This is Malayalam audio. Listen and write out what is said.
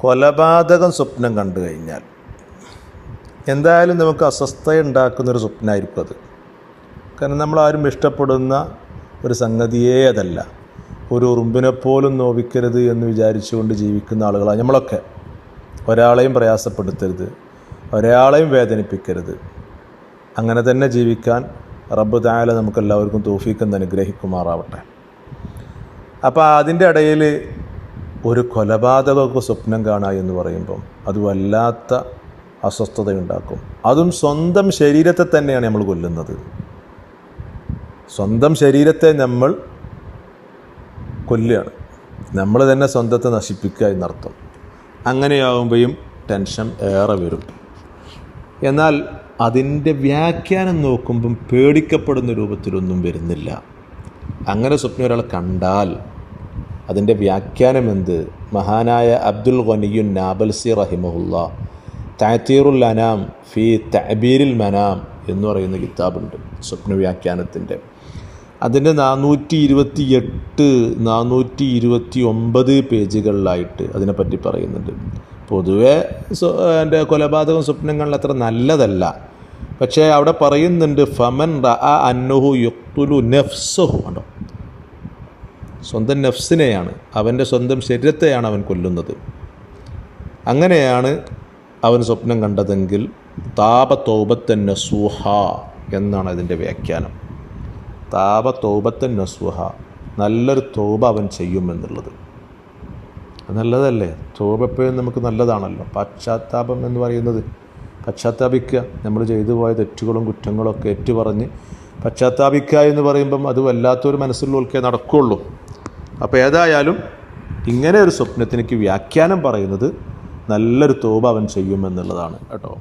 കൊലപാതകം സ്വപ്നം കണ്ടു കഴിഞ്ഞാൽ എന്തായാലും നമുക്ക് അസ്വസ്ഥയുണ്ടാക്കുന്നൊരു സ്വപ്നമായിരിക്കും അത്. കാരണം നമ്മളാരും ഇഷ്ടപ്പെടുന്ന ഒരു സംഗതിയേ അതല്ല. ഒരു ഉറുമ്പിനെപ്പോലും നോവിക്കരുത് എന്ന് വിചാരിച്ചുകൊണ്ട് ജീവിക്കുന്ന ആളുകളാണ് നമ്മളൊക്കെ. ഒരാളെയും പ്രയാസപ്പെടുത്തരുത്, ഒരാളെയും വേദനിപ്പിക്കരുത്. അങ്ങനെ തന്നെ ജീവിക്കാൻ റബ്ബ് തആല നമുക്കെല്ലാവർക്കും തൗഫീഖ് അനുഗ്രഹിക്കുമാറാവട്ടെ. അപ്പോൾ അതിൻ്റെ ഇടയിൽ ഒരു കൊലപാതകമൊക്കെ സ്വപ്നം കാണുക എന്ന് പറയുമ്പം അത് വല്ലാത്ത അസ്വസ്ഥതയുണ്ടാക്കും. അതും സ്വന്തം ശരീരത്തെ തന്നെയാണ് നമ്മൾ കൊല്ലുന്നത്. സ്വന്തം ശരീരത്തെ നമ്മൾ കൊല്ലുകയാണ്, നമ്മൾ തന്നെ സ്വന്തത്തെ നശിപ്പിക്കുക എന്നർത്ഥം. അങ്ങനെയാകുമ്പോഴും ടെൻഷൻ ഏറെ വരും. എന്നാൽ അതിൻ്റെ വ്യാഖ്യാനം നോക്കുമ്പം പേടിക്കപ്പെടുന്ന രൂപത്തിലൊന്നും വരുന്നില്ല. അങ്ങനെ സ്വപ്നം ഒരാൾ കണ്ടാൽ അതിൻ്റെ വ്യാഖ്യാനം എന്ത്? മഹാനായ അബ്ദുൽ ഗനിയുൻ നാബൽസി റഹിമഹുല്ലാ തഅ്തീറുൽ അനാം ഫി തഅബീരിൽ മനാം എന്ന് പറയുന്ന കിതാബുണ്ട് സ്വപ്ന വ്യാഖ്യാനത്തിൻ്റെ. അതിൻ്റെ 428, 429 പേജുകളിലായിട്ട് അതിനെപ്പറ്റി പറയുന്നുണ്ട്. പൊതുവെ എൻ്റെ കൊലപാതകം സ്വപ്നങ്ങളിൽ അത്ര നല്ലതല്ല. പക്ഷേ അവിടെ പറയുന്നുണ്ട് ഫമൻ റഅ അന്നഹു യഖ്തുലു നഫ്സഹു, കണ്ടോ, സ്വന്തം നഫ്സിനെയാണ്, അവൻ്റെ സ്വന്തം ശരീരത്തെയാണ് അവൻ കൊല്ലുന്നത്. അങ്ങനെയാണ് അവൻ സ്വപ്നം കണ്ടതെങ്കിൽ താബ തൗബത്തൻ നസൂഹ എന്നാണ് അതിൻ്റെ വ്യാഖ്യാനം. താബ തൗബത്തൻ നസൂഹ, നല്ലൊരു തൗബ അവൻ ചെയ്യുമെന്നുള്ളത് നല്ലതല്ലേ? തൗബ എപ്പോഴും നമുക്ക് നല്ലതാണല്ലോ. പശ്ചാത്താപം എന്ന് പറയുന്നത്, പശ്ചാത്താപിക്കുക, നമ്മൾ ചെയ്തു പോയ തെറ്റുകളും കുറ്റങ്ങളും ഒക്കെ ഏറ്റുപറഞ്ഞ് പശ്ചാത്താപിക്കുക എന്ന് പറയുമ്പം അത് വല്ലാത്തൊരു മനസ്സിലുള്ളവർക്കേ നടക്കുകയുള്ളൂ. അപ്പോൾ ഏതായാലും ഇങ്ങനെ ഒരു സ്വപ്നത്തിനേക്ക് വ്യാഖ്യാനം പറയുന്നത് നല്ലൊരു തൗബ അവൻ ചെയ്യുമെന്നുള്ളതാണ് കേട്ടോ.